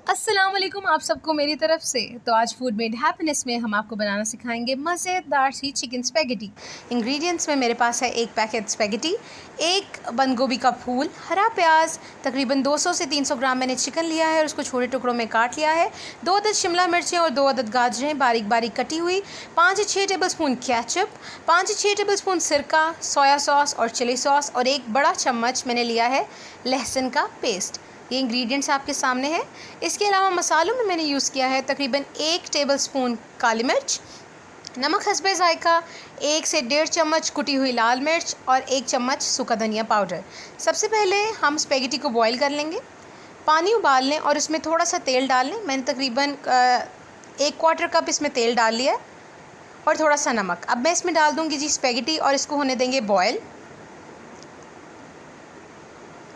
अस्सलाम वालेकुम आप सबको मेरी तरफ से। तो आज फूड मेड हैप्पीनेस में हम आपको बनाना सिखाएंगे मज़ेदार सी चिकन स्पैगेटी। इंग्रेडिएंट्स में मेरे पास है एक पैकेट स्पैगेटी, एक बंद गोभी का फूल, हरा प्याज, तकरीबन 200 से 300 ग्राम मैंने चिकन लिया है और उसको छोटे टुकड़ों में काट लिया है, 2 अदद शिमला मिर्चें और 2 अदद गाजरें बारीक बारीक कटी हुई, 5 से 6 टेबलस्पून केचप, 5 से 6 टेबलस्पून सिरका, सोया सॉस और चिली सॉस और एक बड़ा चम्मच मैंने लिया है लहसुन का पेस्ट। ये इंग्रेडिएंट्स आपके सामने है। इसके अलावा मसालों में मैंने यूज़ किया है तकरीबन 1 टेबलस्पून काली मिर्च, नमक हस्बे ज़ायका, 1 से 1.5 चम्मच कुटी हुई लाल मिर्च और 1 चम्मच सूखा धनिया पाउडर। सबसे पहले हम स्पैगेटी को बॉईल कर लेंगे। पानी उबाल लें और उसमें थोड़ा सा तेल डाल लें। मैंने तकरीबन 1/4 कप इसमें तेल डाल लिया है और थोड़ा सा नमक। अब मैं इसमें डाल दूँगी जी स्पैगेटी और इसको होने देंगे बॉयल।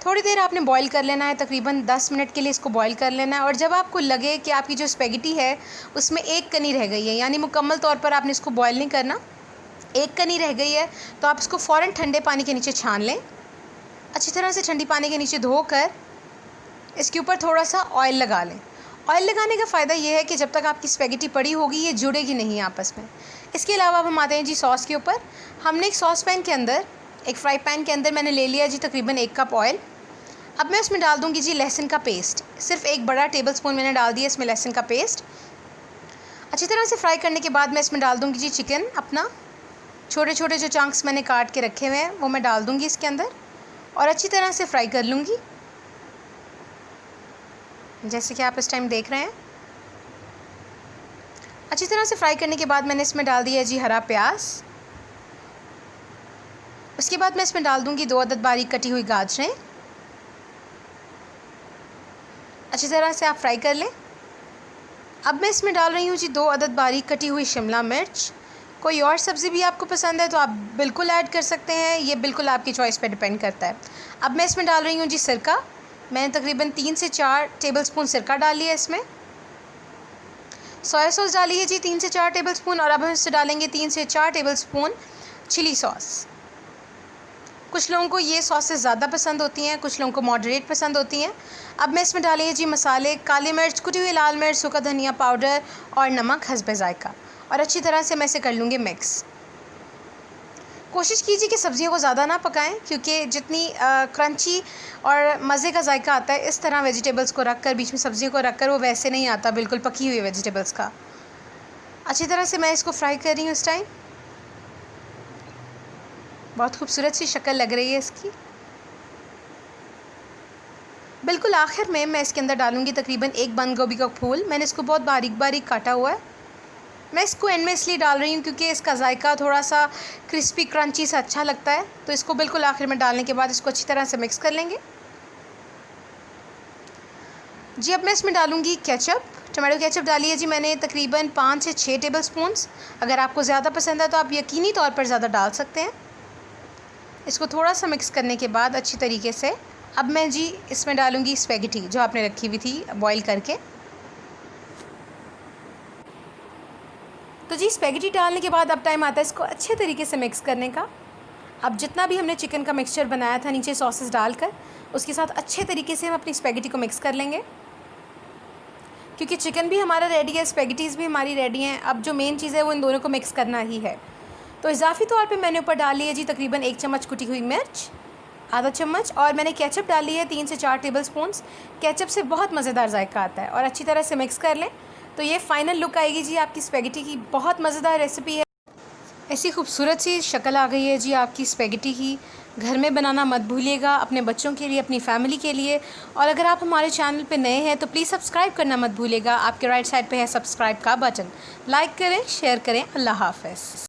थोड़ी देर आपने बॉईल कर लेना है, तकरीबन 10 मिनट के लिए इसको बॉईल कर लेना है। और जब आपको लगे कि आपकी जो स्पैगेटी है उसमें एक कनी रह गई है, यानी मुकम्मल तौर पर आपने इसको बॉईल नहीं करना, एक कनी रह गई है, तो आप इसको फ़ौरन ठंडे पानी के नीचे छान लें। अच्छी तरह से ठंडी पानी के नीचे धोकर इसके ऊपर थोड़ा सा ऑयल लगा लें। ऑयल लगाने का फ़ायदा ये है कि जब तक आपकी स्पैगेटी पड़ी होगी ये जुड़ेगी नहीं आपस में। इसके अलावा अब हम आते हैं जी सॉस के ऊपर। हमने एक सॉस पैन के अंदर, एक फ्राई पैन के अंदर मैंने ले लिया जी तकरीबन 1 कप ऑयल। अब मैं उसमें डाल दूंगी जी लहसुन का पेस्ट। सिर्फ 1 बड़ा टेबलस्पून मैंने डाल दिया इसमें लहसुन का पेस्ट। अच्छी तरह से फ्राई करने के बाद मैं इसमें डाल दूंगी जी चिकन अपना। छोटे छोटे जो चंक्स मैंने काट के रखे हुए हैं वो मैं डाल दूंगी इसके अंदर और अच्छी तरह से फ्राई कर लूँगी, जैसे कि आप इस टाइम देख रहे हैं। अच्छी तरह से फ्राई करने के बाद मैंने इसमें डाल दिया जी हरा प्याज। उसके बाद मैं इसमें डाल दूँगी 2 अदद बारीक कटी हुई गाजरें। अच्छी तरह से आप फ्राई कर लें। अब मैं इसमें डाल रही हूँ जी 2 अदद बारीक कटी हुई शिमला मिर्च। कोई और सब्ज़ी भी आपको पसंद है तो आप बिल्कुल ऐड कर सकते हैं, ये बिल्कुल आपकी चॉइस पे डिपेंड करता है। अब मैं इसमें डाल रही हूँ जी सिरका। मैंने तकरीबन 3 से 4 टेबलस्पून सिरका डाल लिया इसमें। सोया सॉस डाली है जी 3 से 4 टेबलस्पून और अब हम इससे डालेंगे 3 से 4 टेबलस्पून चिली सॉस। कुछ लोगों को ये सॉसेस ज़्यादा पसंद होती हैं, कुछ लोगों को मॉडरेट पसंद होती हैं। अब मैं इसमें डालेंगे जी मसाले, काली मिर्च, कुटी हुई लाल मिर्च, सूखा धनिया पाउडर और नमक हस्बे ज़ायका और अच्छी तरह से मैं इसे कर लूँगी मिक्स। कोशिश कीजिए कि सब्ज़ियों को ज़्यादा ना पकाएं, क्योंकि जितनी क्रंची और मज़े का जायका आता है इस तरह वेजिटेबल्स को रख कर, बीच में सब्ज़ियों को रख कर, वो वैसे नहीं आता बिल्कुल पकी हुई वेजिटेबल्स का। अच्छी तरह से मैं इसको फ्राई कर रही हूँ इस टाइम। बहुत खूबसूरत सी शक्ल लग रही है इसकी। बिल्कुल आखिर में मैं इसके अंदर डालूंगी तकरीबन 1 बंद गोभी का फूल। मैंने इसको बहुत बारीक बारीक काटा हुआ है। मैं इसको एंड में इसलिए डाल रही हूँ क्योंकि इसका जायका थोड़ा सा क्रिस्पी क्रंची सा अच्छा लगता है, तो इसको बिल्कुल आखिर में डालने के बाद इसको अच्छी तरह से मिक्स कर लेंगे जी। अब मैं इसमें डालूँगी केचप। टमाटो केचप डाली है जी मैंने तकरीबन 5 से 6 टेबलस्पून्स। अगर आपको ज़्यादा पसंद है तो आप यकीनी तौर पर ज़्यादा डाल सकते हैं। इसको थोड़ा सा मिक्स करने के बाद अच्छी तरीके से अब मैं जी इसमें डालूँगी स्पैगेटी जो आपने रखी हुई थी बॉईल करके। तो जी स्पैगेटी डालने के बाद अब टाइम आता है इसको अच्छे तरीके से मिक्स करने का। अब जितना भी हमने चिकन का मिक्सचर बनाया था नीचे सॉसेस डालकर, उसके साथ अच्छे तरीके से हम अपनी स्पैगेटी को मिक्स कर लेंगे, क्योंकि चिकन भी हमारा रेडी है, स्पैगेटीज़ भी हमारी रेडी हैं। अब जो मेन चीज़ है वो इन दोनों को मिक्स करना ही है। तो इजाफी तौर पे मैंने ऊपर डाल ली है जी तकरीबन 1 चम्मच कुटी हुई मिर्च, आधा चम्मच, और मैंने केचप डाली है 3 से 4 टेबलस्पून्स। केचप से बहुत मज़ेदार जायका आता है और अच्छी तरह से मिक्स कर लें तो ये फ़ाइनल लुक आएगी जी आपकी स्पैगेटी की। बहुत मज़ेदार रेसिपी है। ऐसी खूबसूरत सी शक्ल आ गई है जी आपकी स्पैगेटी की। घर में बनाना मत भूलिएगा, अपने बच्चों के लिए, अपनी फैमिली के लिए। और अगर आप हमारे चैनल पे नए हैं तो प्लीज़ सब्सक्राइब करना मत भूलिएगा। आपके राइट साइड पे है सब्सक्राइब का बटन। लाइक करें, शेयर करें। अल्लाह हाफ़िज़।